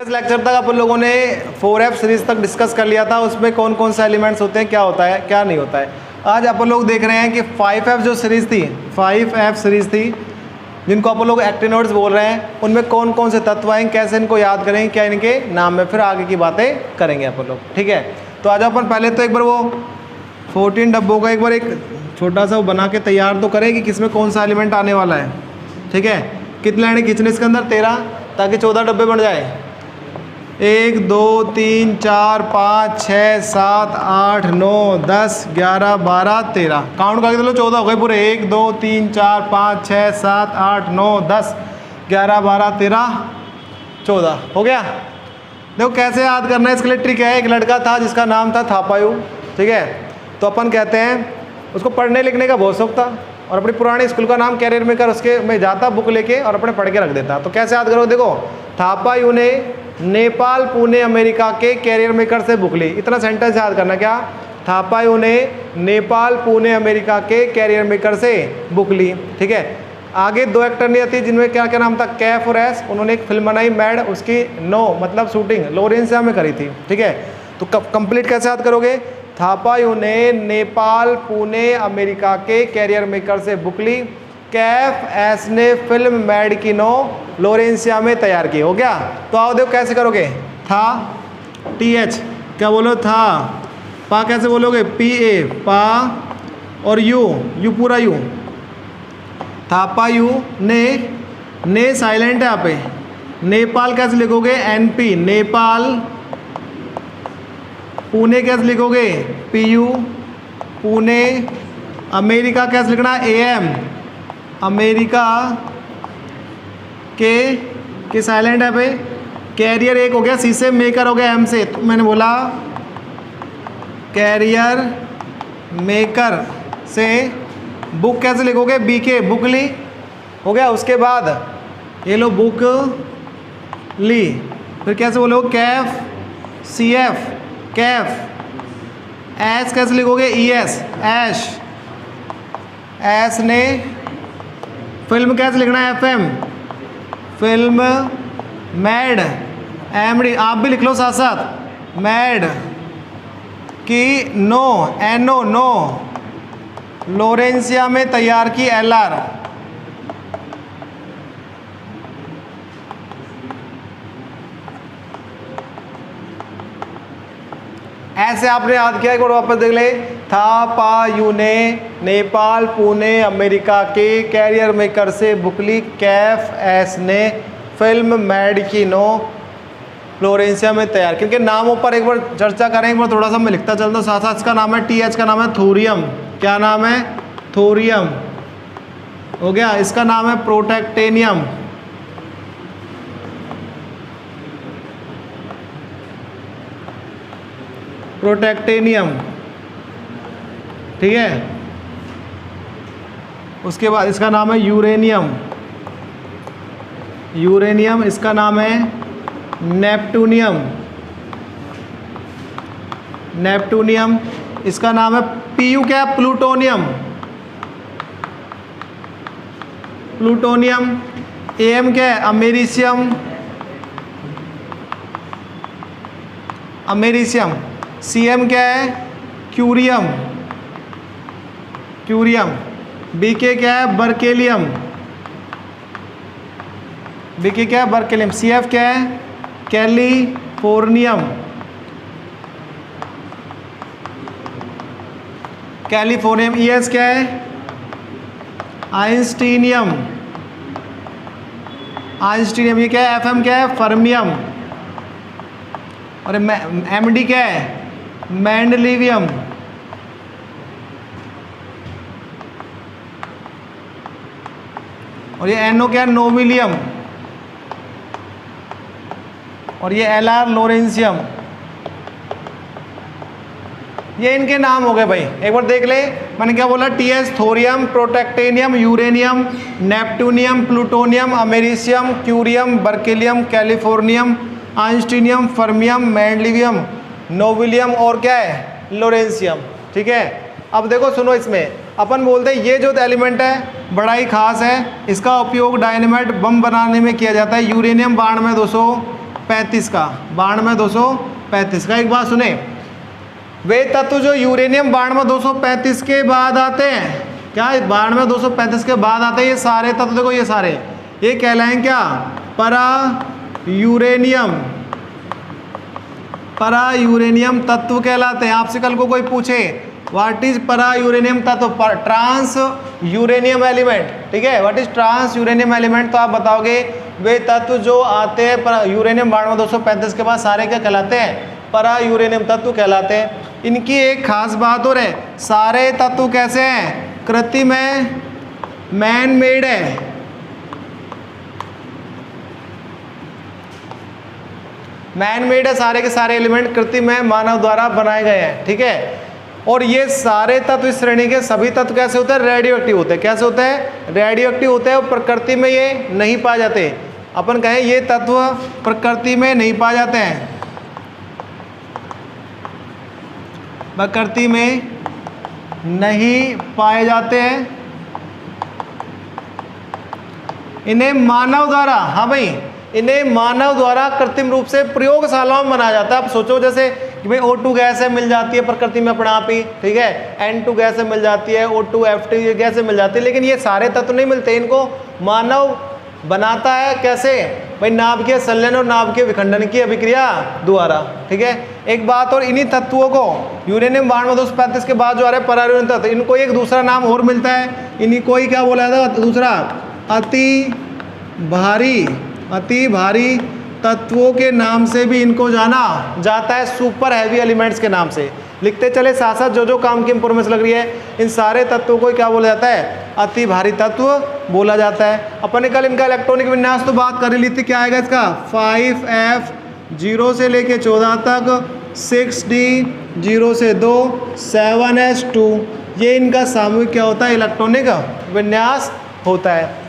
Lecture तक अपन लोगों ने 4F सीरीज तक डिस्कस कर लिया था, उसमें कौन कौन से एलिमेंट्स होते हैं, क्या होता है क्या नहीं होता है। आज अपन लोग देख रहे हैं कि 5F जो सीरीज थी, 5F सीरीज थी जिनको अपन लोग एक्टिनोइड्स बोल रहे हैं, उनमें कौन कौन से तत्व आएंगे, कैसे इनको याद करेंगे, क्या इनके नाम में, फिर आगे की बातें करेंगे अपन लोग। ठीक है, तो आज अपन पहले तो एक बार वो 14 डब्बों का एक बार एक छोटा सा वो बना के तैयार तो करें कि किसमें कौन सा एलिमेंट आने वाला है। ठीक है, कितने लाइनें खींचने इसके अंदर 13, ताकि 14 डब्बे बन जाए। 1 2 3 4 5 6 7 8 9 10 11 12 13 काउंट करके चलो 14 हो गए पूरे। 1 2 3 4 5 6 7 8 9 10 11 12 13 14 हो गया। देखो कैसे याद करना है, इसके लिए ट्रिक है। एक लड़का था जिसका नाम था थापायू। ठीक है, तो अपन कहते हैं उसको पढ़ने लिखने का बहुत शौक था और अपनी पुराने स्कूल का नाम कैरियर मेकर उसके में जाता बुक लेके और अपने पढ़ के रख देता। तो कैसे याद करो, देखो थापायू ने नेपाल पुणे अमेरिका के कैरियर मेकर से बुक ली। इतना सेंटेंस याद करना, क्या थापायू ने नेपाल पुणे अमेरिका के कैरियर मेकर से बुक ली। ठीक है, आगे 2 एक्टर नहीं आती जिनमें क्या क्या नाम था, कैफ और एस। उन्होंने एक फिल्म बनाई मैड, उसकी मतलब शूटिंग लोरेंसिया में करी थी। ठीक है, तो कंप्लीट कैसे याद करोगे, थापायू ने नेपाल पुणे अमेरिका के कैरियर मेकर से बुक ली, कैफ एस ने फिल्म मैड की लोरेंसिया में तैयार की। हो गया, तो आओ देखो कैसे करोगे। था TH क्या बोलो, था पा कैसे बोलोगे, PA पा, और यू पूरा यू, थापायू ने साइलेंट है यहाँ पे। नेपाल कैसे लिखोगे, NP नेपाल। पुणे कैसे लिखोगे, PU पुणे। अमेरिका कैसे लिखना, AM अमेरिका के साइलेंट है पे। कैरियर एक हो गया, C से, मेकर हो गया M से। तो मैंने बोला कैरियर मेकर से। बुक कैसे लिखोगे, BK बुक ली। हो गया, उसके बाद ये लो बुक ली। फिर कैसे बोलो, कैफ CF कैफ। एस कैसे लिखोगे, ES ऐश। एस ने फिल्म कैसे लिखना है, FM फिल्म। मैड MD आप भी लिख लो साथ साथ, मैड की NO लोरेंसिया में तैयार की LR। ऐसे आपने याद किया, एक बार वापस देख ले। थापायू ने नेपाल पुणे अमेरिका के कैरियर मेकर से बुक ली, कैफ एस ने फिल्म मैड की फ्लोरेंसिया में तैयार। क्योंकि नामों पर एक बार चर्चा करें, एक बार थोड़ा सा मैं लिखता चलता हूँ साथ साथ। इसका नाम है TH का नाम है थोरियम। क्या नाम है, थोरियम। हो गया, इसका नाम है प्रोटेक्टेनियम। प्रोटेक्टेनियम। ठीक है, उसके बाद इसका नाम है यूरेनियम। इसका नाम है नेपटूनियम। इसका नाम है PU क्या है, प्लूटोनियम। AM क्या है, अमेरिशियम। CM क्या है, क्यूरियम। BK क्या है, बर्केलियम। CF क्या है, कैलिफोर्नियम। ES क्या है, आइंस्टीनियम। ये क्या है, FM क्या है, फर्मियम। और MD क्या है, मैंडलीवियम। और ये NO क्या है, नोबिलियम। और ये LR लोरेंसियम। ये इनके नाम हो गए भाई, एक बार देख ले। मैंने क्या बोला, TH thorium, protactinium, uranium, neptunium, plutonium, americium, curium, berkelium, californium, einsteinium, fermium, mendelevium, nobelium और क्या है, लोरेंसियम। ठीक है, अब देखो सुनो, इसमें अपन बोलते हैं ये जो एलिमेंट है बड़ा ही खास है, इसका उपयोग डायनेमाइट बम बनाने में किया जाता है। यूरेनियम 9200, 235 का, 92-235 का। एक बात सुने, वे तत्व जो यूरेनियम 92-235 के बाद आते हैं, क्या 92-235 के बाद आते हैं, ये सारे तत्व देखो, ये सारे ये कहलाएंगे क्या, परा यूरेनियम तत्व कहलाते हैं। आपसे कल को कोई पूछे व्हाट इज परा यूरेनियम तत्व, ट्रांस यूरेनियम एलिमेंट, ठीक है, what is transuranium element, तो आप बताओगे वे तत्व जो आते हैं यूरेनियम 92-235 के बाद सारे क्या कहलाते हैं, परा यूरेनियम तत्व कहलाते हैं। इनकी एक खास बात और है, सारे तत्व कैसे हैं, कृत्रिम है, मैन मेड है, मैन मेड है, सारे के सारे एलिमेंट कृत्रिम है, मानव द्वारा बनाए गए हैं, ठीक है। और ये सारे तत्व इस श्रेणी के सभी तत्व कैसे होते हैं, रेडियो एक्टिव होते हैं। कैसे होते हैं, रेडियो एक्टिव होते हैं, और प्रकृति में ये नहीं पाए जाते। अपन कहें ये तत्व प्रकृति में नहीं पाए जाते हैं, प्रकृति में नहीं पाए जाते हैं, इन्हें मानव द्वारा, हाँ भाई, इन्हें मानव द्वारा कृत्रिम रूप से प्रयोगशालाओं में बनाया जाता है। आप सोचो जैसे कि भाई O2 गैस है, मिल जाती है प्रकृति में अपने आप ही, ठीक है, N2 गैस है मिल जाती है, O2 F2 ये गैसें मिल जाती है, लेकिन ये सारे तत्व नहीं मिलते, इनको मानव बनाता है। कैसे भाई, नाभिकीय संलयन और नाभिकीय विखंडन की अभिक्रिया द्वारा, ठीक है। एक बात और, इन्हीं तत्वों को यूरेनियम 92-235 के बाद जो आ रहे परा यूरेनियम तत्व, इनको एक दूसरा नाम और मिलता है, इन्हीं को ही क्या बोला जाता है, दूसरा अति भारी तत्वों के नाम से भी इनको जाना जाता है, सुपर हैवी एलिमेंट्स के नाम से। लिखते चले साथ साथ जो काम की इंफॉर्मेशन लग रही है, इन सारे तत्वों को क्या बोला जाता है, अति भारी तत्व बोला जाता है। अपन ने कल इनका इलेक्ट्रॉनिक विन्यास तो बात कर ली थी, क्या आएगा इसका 5F 0 से लेके 14 तक, 6D 0 से 2, 7S2, ये इनका सामूहिक क्या होता है, इलेक्ट्रॉनिक विन्यास होता है।